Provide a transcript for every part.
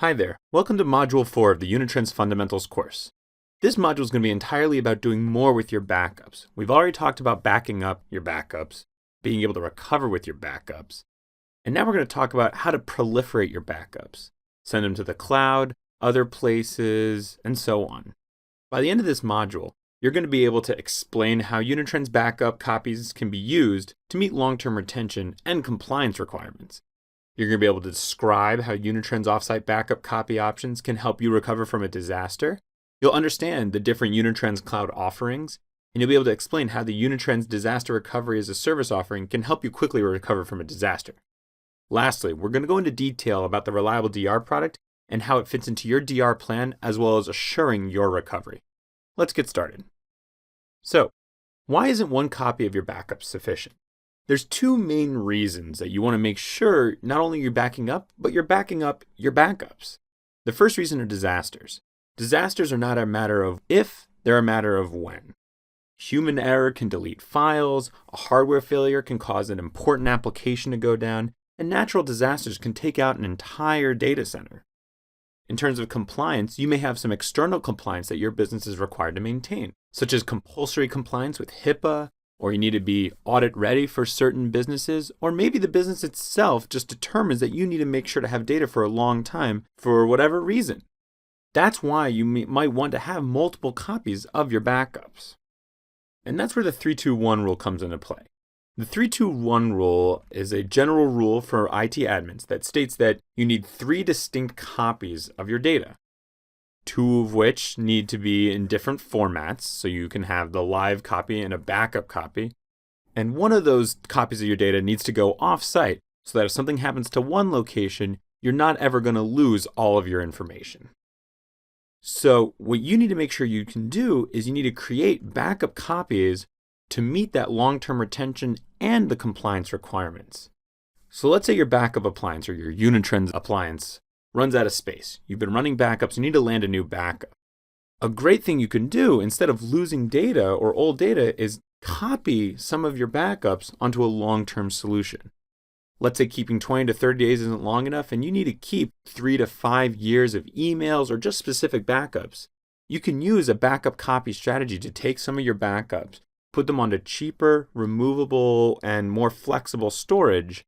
Hi there, welcome to Module 4 of the Unitrends Fundamentals course. This module is going to be entirely about doing more with your backups. We've already talked about backing up your backups, being able to recover with your backups, and now we're going to talk about how to proliferate your backups, send them to the cloud, other places, and so on. By the end of this module, you're going to be able to explain how Unitrends backup copies can be used to meet long-term retention and compliance requirements. You're going to be able to describe how Unitrends offsite backup copy options can help you recover from a disaster. You'll understand the different Unitrends Cloud offerings, and you'll be able to explain how the Unitrends Disaster-Recovery-as-a-Service offering can help you quickly recover from a disaster. Lastly, we're going to go into detail about the ReliableDR product and how it fits into your DR plan, as well as assuring your recovery. Let's get started. So, why isn't one copy of your backup sufficient? There's two main reasons that you want to make sure not only you're backing up, but you're backing up your backups. The first reason are disasters. Disasters are not a matter of if, they're a matter of when. Human error can delete files, a hardware failure can cause an important application to go down, and natural disasters can take out an entire data center. In terms of compliance, you may have some external compliance that your business is required to maintain, such as compulsory compliance with HIPAA, or you need to be audit ready for certain businesses, or maybe the business itself just determines that you need to make sure to have data for a long time for whatever reason. That's why you might want to have multiple copies of your backups. And that's where the 3-2-1 rule comes into play. The 3-2-1 rule is a general rule for IT admins that states that you need 3 distinct copies of your data. 2 of which need to be in different formats, so you can have the live copy and a backup copy. And one of those copies of your data needs to go off-site, so that if something happens to one location, you're not ever going to lose all of your information. So what you need to make sure you can do is you need to create backup copies to meet that long-term retention and the compliance requirements. So let's say your backup appliance or your Unitrends appliance runs out of space. You've been running backups, you need to land a new backup. A great thing you can do instead of losing data or old data is copy some of your backups onto a long-term solution. Let's say keeping 20 to 30 days isn't long enough and you need to keep 3 to 5 years of emails or just specific backups. You can use a backup copy strategy to take some of your backups, put them onto cheaper, removable, and more flexible storage,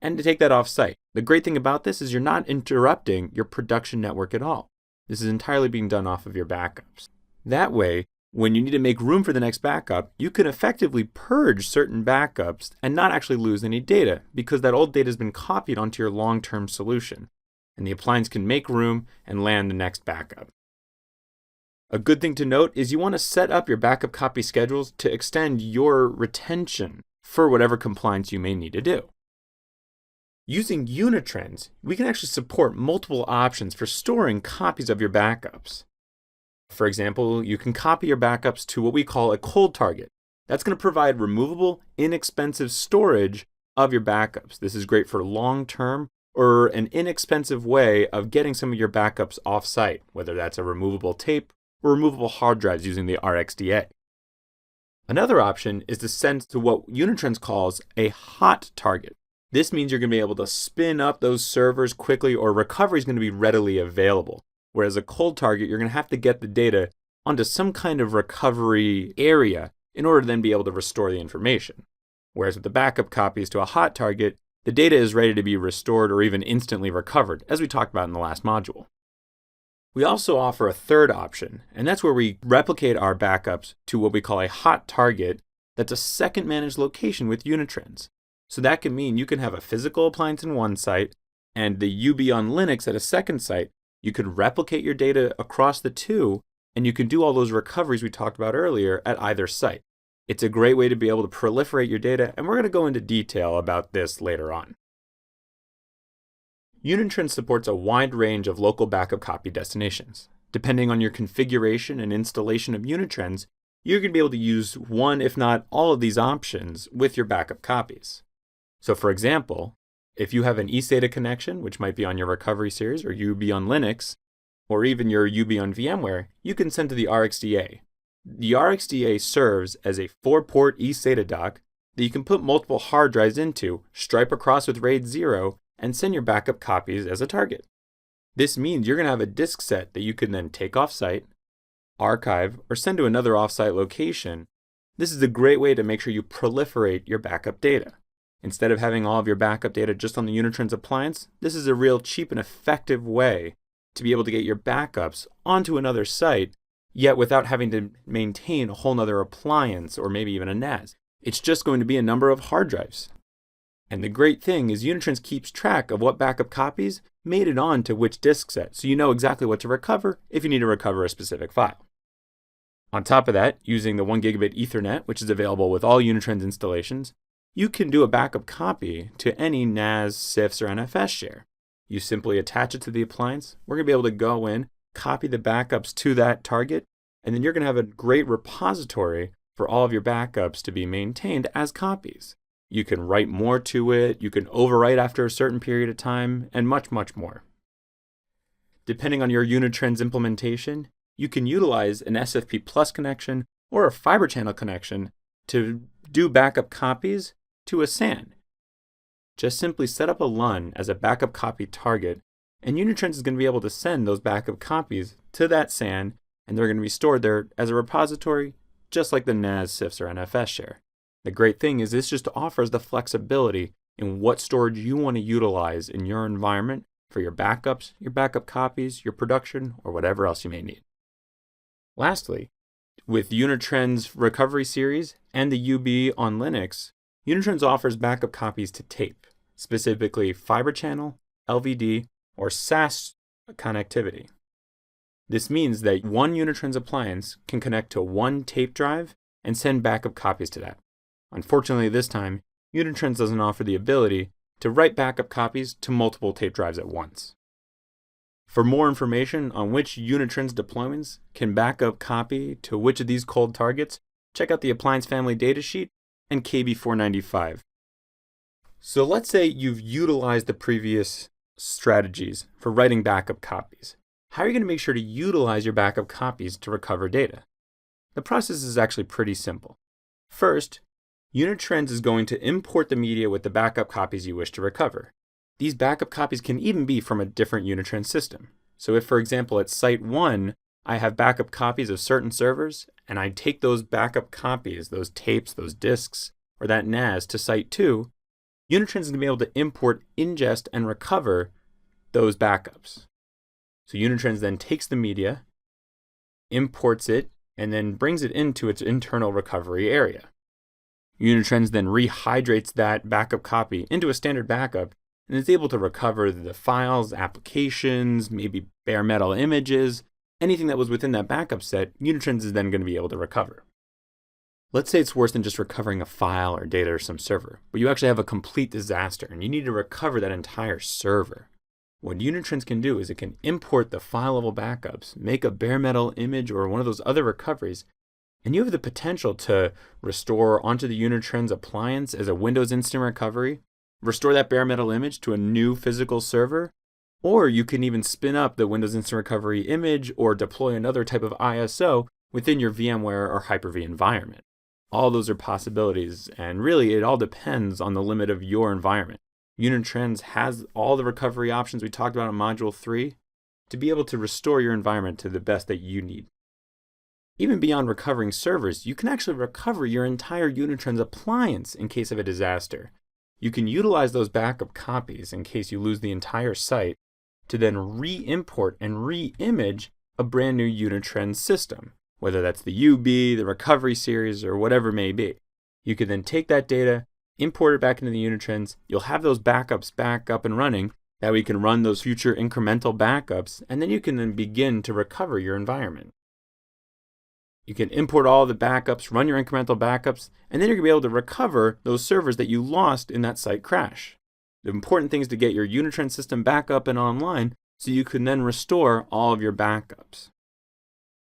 and to take that off-site. The great thing about this is you're not interrupting your production network at all. This is entirely being done off of your backups. That way, when you need to make room for the next backup, you can effectively purge certain backups and not actually lose any data because that old data has been copied onto your long-term solution, and the appliance can make room and land the next backup. A good thing to note is you want to set up your backup copy schedules to extend your retention for whatever compliance you may need to do. Using Unitrends, we can actually support multiple options for storing copies of your backups. For example, you can copy your backups to what we call a cold target. That's going to provide removable, inexpensive storage of your backups. This is great for long-term or an inexpensive way of getting some of your backups off-site, whether that's a removable tape or removable hard drives using the RxDA. Another option is to send to what Unitrends calls a hot target. This means you're going to be able to spin up those servers quickly, or recovery is going to be readily available. Whereas a cold target, you're going to have to get the data onto some kind of recovery area in order to then be able to restore the information. Whereas with the backup copies to a hot target, the data is ready to be restored or even instantly recovered, as we talked about in the last module. We also offer a third option, and that's where we replicate our backups to what we call a hot target that's a second managed location with Unitrends. So that can mean you can have a physical appliance in one site and the UB on Linux at a second site. You could replicate your data across the two, and you can do all those recoveries we talked about earlier at either site. It's a great way to be able to proliferate your data, and we're going to go into detail about this later on. Unitrends supports a wide range of local backup copy destinations. Depending on your configuration and installation of Unitrends, you're going to be able to use one, if not all of these options with your backup copies. So for example, if you have an eSATA connection, which might be on your recovery series or UB on Linux, or even your UB on VMware, you can send to the RxDA. The RxDA serves as a 4-port eSATA dock that you can put multiple hard drives into, stripe across with RAID 0, and send your backup copies as a target. This means you're going to have a disk set that you can then take off-site, archive, or send to another off-site location. This is a great way to make sure you proliferate your backup data. Instead of having all of your backup data just on the Unitrends appliance, this is a real cheap and effective way to be able to get your backups onto another site, yet without having to maintain a whole nother appliance or maybe even a NAS. It's just going to be a number of hard drives. And the great thing is Unitrends keeps track of what backup copies made it on to which disk set, so you know exactly what to recover if you need to recover a specific file. On top of that, using the 1 gigabit Ethernet, which is available with all Unitrends installations, you can do a backup copy to any NAS, CIFS, or NFS share. You simply attach it to the appliance. We're going to be able to go in, copy the backups to that target, and then you're going to have a great repository for all of your backups to be maintained as copies. You can write more to it, you can overwrite after a certain period of time, and much, much more. Depending on your Unitrends implementation, you can utilize an SFP Plus connection or a fiber channel connection to do backup copies to a SAN. Just simply set up a LUN as a backup copy target, and Unitrends is going to be able to send those backup copies to that SAN, and they're going to be stored there as a repository, just like the NAS, CIFS, or NFS share. The great thing is this just offers the flexibility in what storage you want to utilize in your environment for your backups, your backup copies, your production, or whatever else you may need. Lastly, with Unitrends Recovery Series and the UB on Linux, Unitrends offers backup copies to tape, specifically fiber channel, LVD, or SAS connectivity. This means that one Unitrends appliance can connect to one tape drive and send backup copies to that. Unfortunately, this time, Unitrends doesn't offer the ability to write backup copies to multiple tape drives at once. For more information on which Unitrends deployments can backup copy to which of these cold targets, check out the Appliance Family Datasheet and KB495. So let's say you've utilized the previous strategies for writing backup copies. How are you going to make sure to utilize your backup copies to recover data? The process is actually pretty simple. First, Unitrends is going to import the media with the backup copies you wish to recover. These backup copies can even be from a different Unitrends system. So if, for example, at Site 1, I have backup copies of certain servers, and I take those backup copies, those tapes, those disks, or that NAS to Site 2, Unitrends is going to be able to import, ingest, and recover those backups. So Unitrends then takes the media, imports it, and then brings it into its internal recovery area. Unitrends then rehydrates that backup copy into a standard backup and is able to recover the files, applications, maybe bare metal images, anything that was within that backup set, Unitrends is then going to be able to recover. Let's say it's worse than just recovering a file or data or some server, but you actually have a complete disaster and you need to recover that entire server. What Unitrends can do is it can import the file level backups, make a bare metal image or one of those other recoveries, and you have the potential to restore onto the Unitrends appliance as a Windows Instant Recovery, restore that bare metal image to a new physical server, or you can even spin up the Windows Instant Recovery image or deploy another type of ISO within your VMware or Hyper-V environment. All those are possibilities, and really it all depends on the limit of your environment. Unitrends has all the recovery options we talked about in Module 3 to be able to restore your environment to the best that you need. Even beyond recovering servers, you can actually recover your entire Unitrends appliance in case of a disaster. You can utilize those backup copies in case you lose the entire site to then re-import and re-image a brand new Unitrends system, whether that's the UB, the recovery series, or whatever it may be. You can then take that data, import it back into the Unitrends. You'll have those backups back up and running. That way you can run those future incremental backups, and then you can then begin to recover your environment. You can import all the backups, run your incremental backups, and then you're going to be able to recover those servers that you lost in that site crash. The important thing is to get your Unitrends system back up and online so you can then restore all of your backups.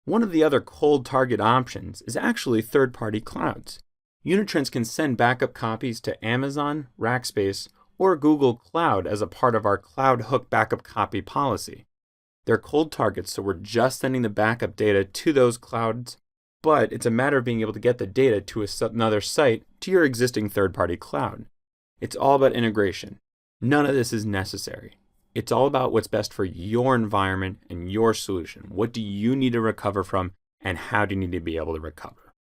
One of the other cold target options is actually third-party clouds. Unitrends can send backup copies to Amazon, Rackspace, or Google Cloud as a part of our Cloud Hook backup copy policy. They're cold targets, so we're just sending the backup data to those clouds, but it's a matter of being able to get the data to another site to your existing third-party cloud. It's all about integration. None of this is necessary. It's all about what's best for your environment and your solution. What do you need to recover from, and how do you need to be able to recover?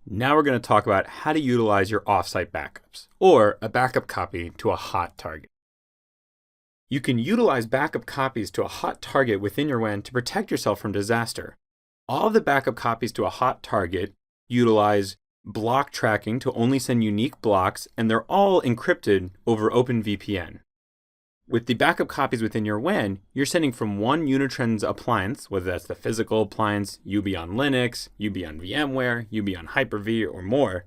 Now we're going to talk about how to utilize your offsite backups, or a backup copy to a hot target. You can utilize backup copies to a hot target within your WAN to protect yourself from disaster. All of the backup copies to a hot target utilize block tracking to only send unique blocks, and they're all encrypted over OpenVPN. With the backup copies within your WAN, you're sending from one Unitrends appliance, whether that's the physical appliance, you be on Linux, you be on VMware, you be on Hyper-V or more,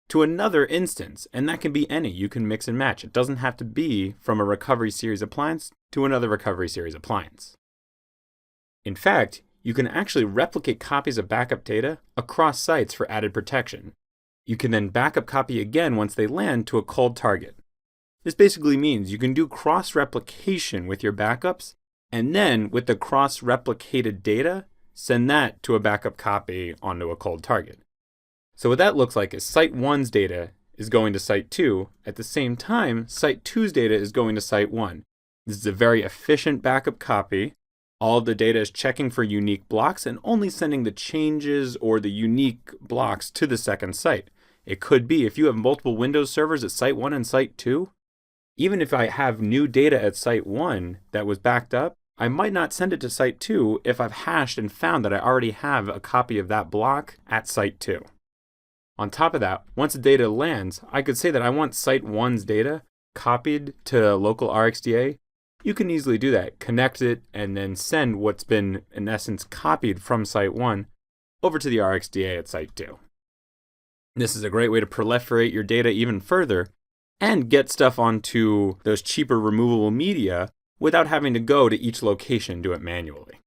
to another instance, and that can be any. You can mix and match. It doesn't have to be from a recovery series appliance to another recovery series appliance. In fact, you can actually replicate copies of backup data across sites for added protection. You can then backup copy again once they land to a cold target. This basically means you can do cross-replication with your backups, and then with the cross-replicated data, send that to a backup copy onto a cold target. So what that looks like is Site 1's data is going to Site 2. At the same time, Site 2's data is going to Site 1. This is a very efficient backup copy. All of the data is checking for unique blocks and only sending the changes or the unique blocks to the second site. It could be if you have multiple Windows servers at Site 1 and Site 2, even if I have new data at Site 1 that was backed up, I might not send it to Site 2 if I've hashed and found that I already have a copy of that block at Site 2. On top of that, once the data lands, I could say that I want Site 1's data copied to local RxDA. You can easily do that, connect it, and then send what's been, in essence, copied from Site 1 over to the RxDA at Site 2. This is a great way to proliferate your data even further and get stuff onto those cheaper removable media without having to go to each location and do it manually.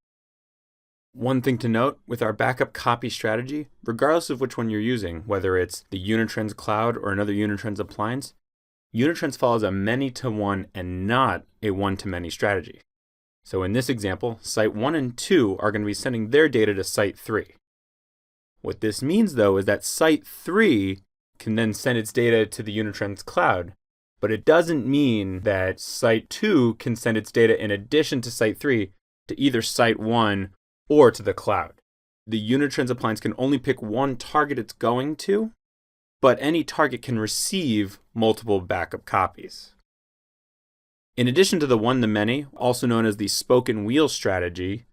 One thing to note with our backup copy strategy, regardless of which one you're using, whether it's the Unitrends Cloud or another Unitrends appliance, Unitrends follows a many-to-one and not a one-to-many strategy. So in this example, Site 1 and 2 are going to be sending their data to Site 3. What this means, though, is that Site 3 can then send its data to the Unitrends Cloud, but it doesn't mean that Site 2 can send its data in addition to Site 3 to either Site 1 or to the cloud. The Unitrends appliance can only pick one target it's going to, but any target can receive multiple backup copies. In addition to the one-to-many, also known as the spoken wheel strategy,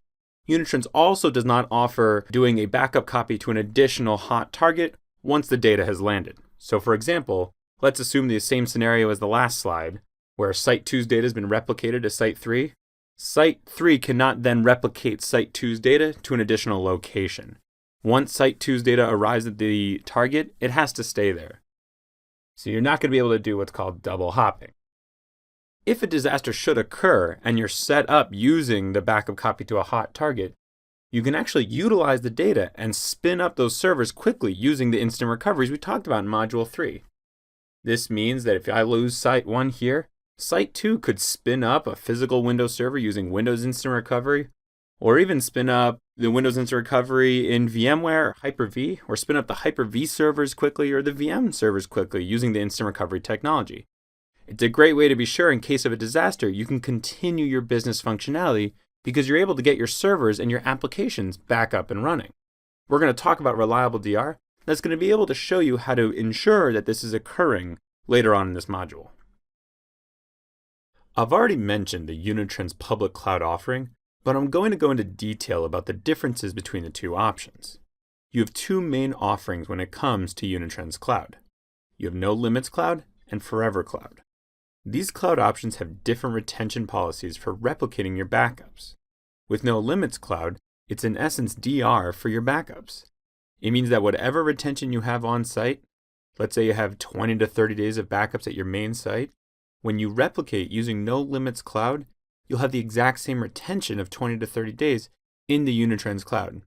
Unitrends also does not offer doing a backup copy to an additional hot target once the data has landed. So for example, let's assume the same scenario as the last slide, where Site 2's data has been replicated to Site 3. Site 3 cannot then replicate Site 2's data to an additional location. Once Site 2's data arrives at the target, it has to stay there. So you're not going to be able to do what's called double hopping. If a disaster should occur and you're set up using the backup copy to a hot target, you can actually utilize the data and spin up those servers quickly using the instant recoveries we talked about in Module 3. This means that if I lose Site 1 here, Site 2 could spin up a physical Windows server using Windows Instant Recovery, or even spin up the Windows Instant Recovery in VMware or Hyper-V, or spin up the Hyper-V servers quickly or the VM servers quickly using the Instant Recovery technology. It's a great way to be sure in case of a disaster, you can continue your business functionality because you're able to get your servers and your applications back up and running. We're going to talk about ReliableDR. That's going to be able to show you how to ensure that this is occurring later on in this module. I've already mentioned the Unitrends public cloud offering, but I'm going to go into detail about the differences between the two options. You have two main offerings when it comes to Unitrends Cloud. You have No Limits Cloud and Forever Cloud. These cloud options have different retention policies for replicating your backups. With No Limits Cloud, it's in essence DR for your backups. It means that whatever retention you have on site, let's say you have 20 to 30 days of backups at your main site, when you replicate using No Limits Cloud, you'll have the exact same retention of 20 to 30 days in the Unitrends Cloud.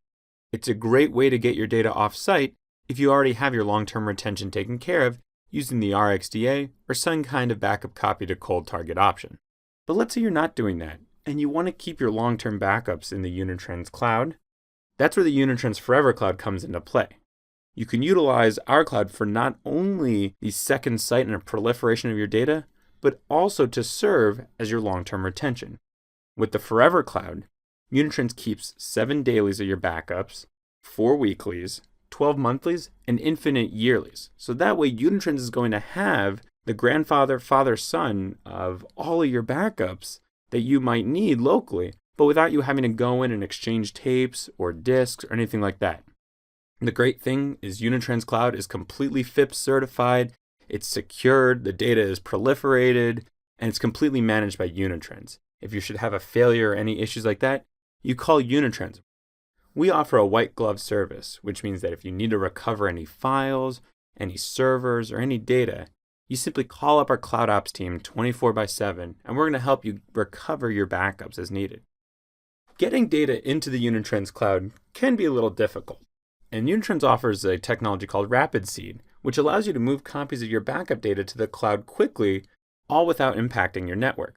It's a great way to get your data off-site if you already have your long-term retention taken care of using the RxDA or some kind of backup copy to cold target option. But let's say you're not doing that, and you want to keep your long-term backups in the Unitrends Cloud. That's where the Unitrends Forever Cloud comes into play. You can utilize our cloud for not only the second site and a proliferation of your data, but also to serve as your long-term retention. With the Forever Cloud, Unitrends keeps 7 dailies of your backups, 4 weeklies, 12 monthlies, and infinite yearlies. So that way Unitrends is going to have the grandfather, father, son of all of your backups that you might need locally, but without you having to go in and exchange tapes or disks or anything like that. The great thing is Unitrends Cloud is completely FIPS certified, it's secured, the data is proliferated, and it's completely managed by Unitrends. If you should have a failure or any issues like that, you call Unitrends. We offer a white glove service, which means that if you need to recover any files, any servers, or any data, you simply call up our Cloud Ops team 24/7, and we're going to help you recover your backups as needed. Getting data into the Unitrends Cloud can be a little difficult, and Unitrends offers a technology called Rapid Seed, which allows you to move copies of your backup data to the cloud quickly, all without impacting your network.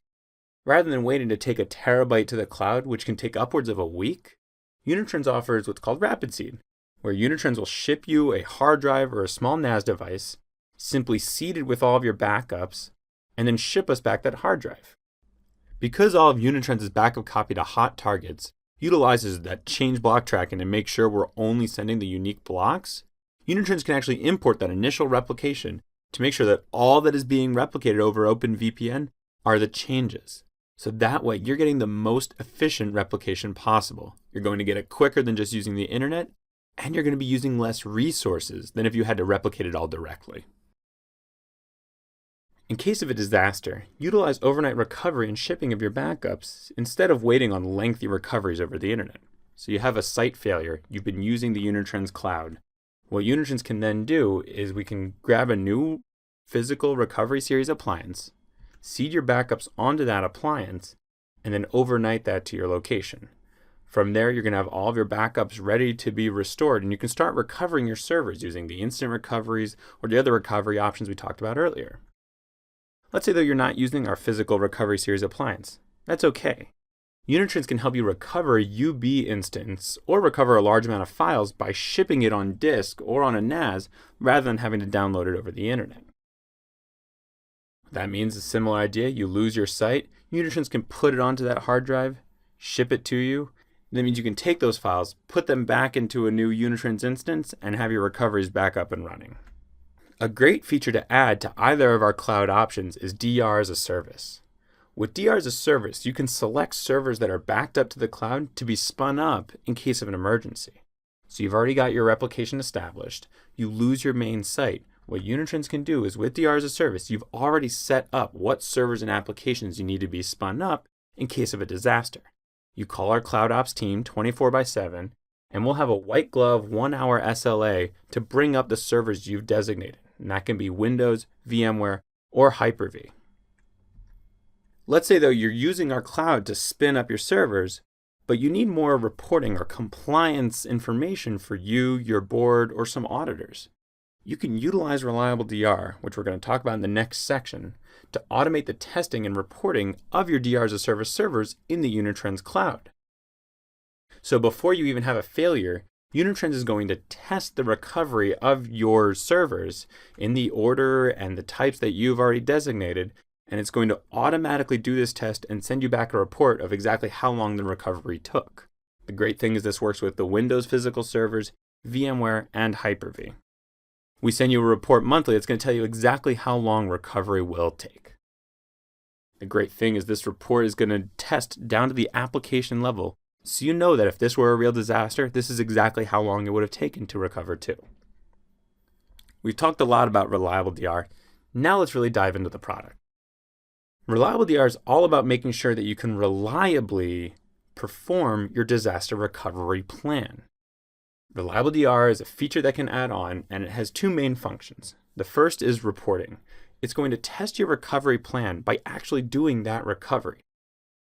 Rather than waiting to take a terabyte to the cloud, which can take upwards of a week, Unitrends offers what's called Rapid Seed, where Unitrends will ship you a hard drive or a small NAS device, simply seeded with all of your backups, and then ship us back that hard drive. Because all of Unitrends is backup copy to hot targets utilizes that change block tracking to make sure we're only sending the unique blocks, Unitrends can actually import that initial replication to make sure that all that is being replicated over OpenVPN are the changes. So that way you're getting the most efficient replication possible. You're going to get it quicker than just using the internet, and you're going to be using less resources than if you had to replicate it all directly. In case of a disaster, utilize overnight recovery and shipping of your backups instead of waiting on lengthy recoveries over the internet. So you have a site failure, you've been using the Unitrends Cloud. What Unitrends can then do is we can grab a new physical recovery series appliance, seed your backups onto that appliance, and then overnight that to your location. From there, you're going to have all of your backups ready to be restored, and you can start recovering your servers using the instant recoveries or the other recovery options we talked about earlier. Let's say though you're not using our physical recovery series appliance. That's okay. Unitrends can help you recover a UB instance or recover a large amount of files by shipping it on disk or on a NAS rather than having to download it over the internet. That means a similar idea. You lose your site, Unitrends can put it onto that hard drive, ship it to you. That means you can take those files, put them back into a new Unitrends instance, and have your recoveries back up and running. A great feature to add to either of our cloud options is DR-as-a-Service. With DR-as-a-Service, you can select servers that are backed up to the cloud to be spun up in case of an emergency. So you've already got your replication established, you lose your main site. What Unitrends can do is with DR-as-a-Service, you've already set up what servers and applications you need to be spun up in case of a disaster. You call our Cloud Ops team 24/7, and we'll have a white glove 1-hour SLA to bring up the servers you've designated. And that can be Windows, VMware, or Hyper-V. Let's say though you're using our cloud to spin up your servers, but you need more reporting or compliance information for you, your board, or some auditors. You can utilize ReliableDR, which we're going to talk about in the next section, to automate the testing and reporting of your DR-as-a-Service servers in the Unitrends Cloud. So before you even have a failure, Unitrends is going to test the recovery of your servers in the order and the types that you've already designated, and it's going to automatically do this test and send you back a report of exactly how long the recovery took. The great thing is this works with the Windows physical servers, VMware, and Hyper-V. We send you a report monthly that's going to tell you exactly how long recovery will take. The great thing is this report is going to test down to the application level, so you know that if this were a real disaster, this is exactly how long it would have taken to recover too. We've talked a lot about ReliableDR. Now let's really dive into the product. ReliableDR is all about making sure that you can reliably perform your disaster recovery plan. ReliableDR is a feature that can add on, and it has two main functions. The first is reporting. It's going to test your recovery plan by actually doing that recovery.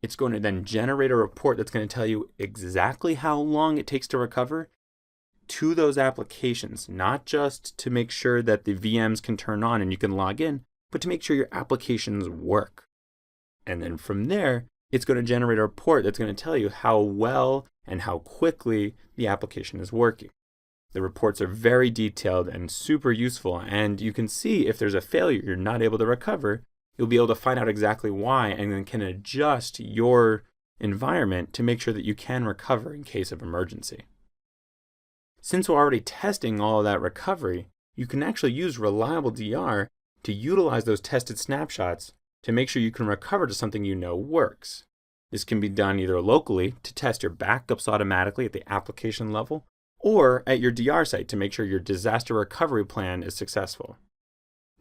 It's going to then generate a report that's going to tell you exactly how long it takes to recover to those applications, not just to make sure that the VMs can turn on and you can log in, but to make sure your applications work. And then from there, it's going to generate a report that's going to tell you how well and how quickly the application is working. The reports are very detailed and super useful, and you can see if there's a failure you're not able to recover, you'll be able to find out exactly why and then can adjust your environment to make sure that you can recover in case of emergency. Since we're already testing all of that recovery, you can actually use ReliableDR to utilize those tested snapshots to make sure you can recover to something you know works. This can be done either locally to test your backups automatically at the application level, or at your DR site to make sure your disaster recovery plan is successful.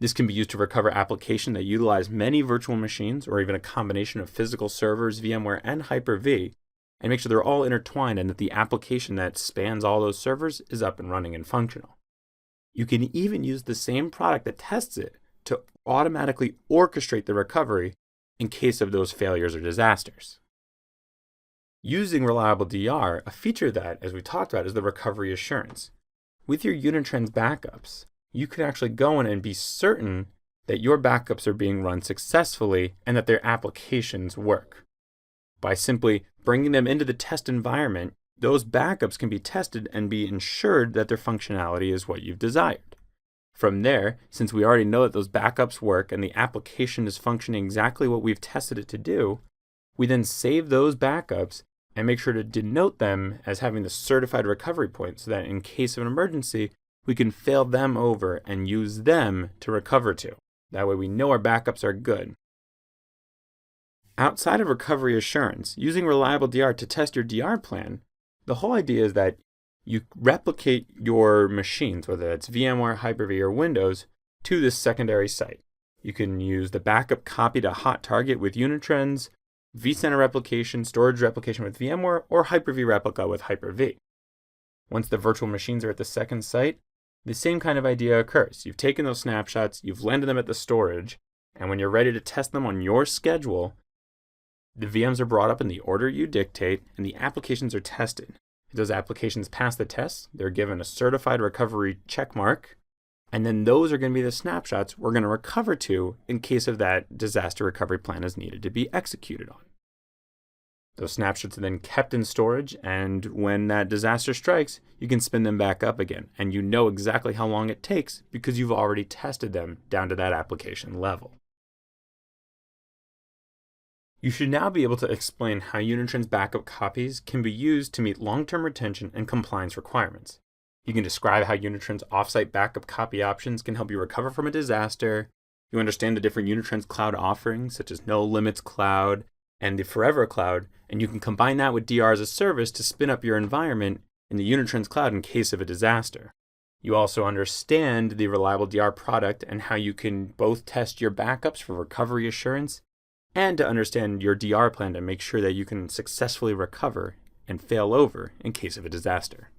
This can be used to recover applications that utilize many virtual machines or even a combination of physical servers, VMware, and Hyper-V, and make sure they're all intertwined and that the application that spans all those servers is up and running and functional. You can even use the same product that tests it to automatically orchestrate the recovery in case of those failures or disasters. Using ReliableDR, a feature that, as we talked about, is the recovery assurance. With your Unitrends backups, you can actually go in and be certain that your backups are being run successfully and that their applications work. By simply bringing them into the test environment, those backups can be tested and be ensured that their functionality is what you've desired. From there, since we already know that those backups work and the application is functioning exactly what we've tested it to do, we then save those backups and make sure to denote them as having the certified recovery point so that in case of an emergency, we can fail them over and use them to recover to. That way we know our backups are good. Outside of recovery assurance, using ReliableDR to test your DR plan, the whole idea is that you replicate your machines, whether it's VMware, Hyper-V, or Windows, to this secondary site. You can use the backup copy to hot target with Unitrends, vCenter replication, storage replication with VMware, or Hyper-V replica with Hyper-V. Once the virtual machines are at the second site, the same kind of idea occurs. You've taken those snapshots, you've landed them at the storage, and when you're ready to test them on your schedule, the VMs are brought up in the order you dictate, and the applications are tested. If those applications pass the test, they're given a certified recovery check mark, and then those are going to be the snapshots we're going to recover to in case of that disaster recovery plan is needed to be executed on. Those snapshots are then kept in storage, and when that disaster strikes, you can spin them back up again, and you know exactly how long it takes because you've already tested them down to that application level. You should now be able to explain how Unitrends backup copies can be used to meet long-term retention and compliance requirements. You can describe how Unitrends offsite backup copy options can help you recover from a disaster. You understand the different Unitrends Cloud offerings, such as No Limits Cloud and the Forever Cloud, and you can combine that with DR-as-a-Service to spin up your environment in the Unitrends Cloud in case of a disaster. You also understand the ReliableDR product and how you can both test your backups for recovery assurance and to understand your DR plan to make sure that you can successfully recover and fail over in case of a disaster.